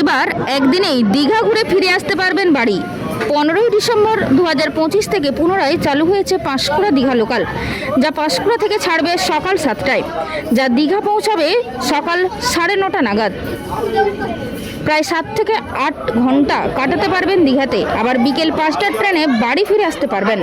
এবার একদিনেই দীঘা ঘুরে ফিরে আসতে পারবেন বাড়ি। 15ই ডিসেম্বর 2025 থেকে পুনরায় চালু হয়েছে পাঁশকুড়া দীঘা লোকাল, যা পাঁশকুড়া থেকে ছাড়বে সকাল 7টায়, যা দীঘা পৌঁছাবে সকাল 9:30 নাগাদ। প্রায় 7 থেকে 8 ঘন্টা কাটাতে পারবেন দীঘাতে, আবার বিকেল 5টার ট্রেনে বাড়ি ফিরে আসতে পারবেন।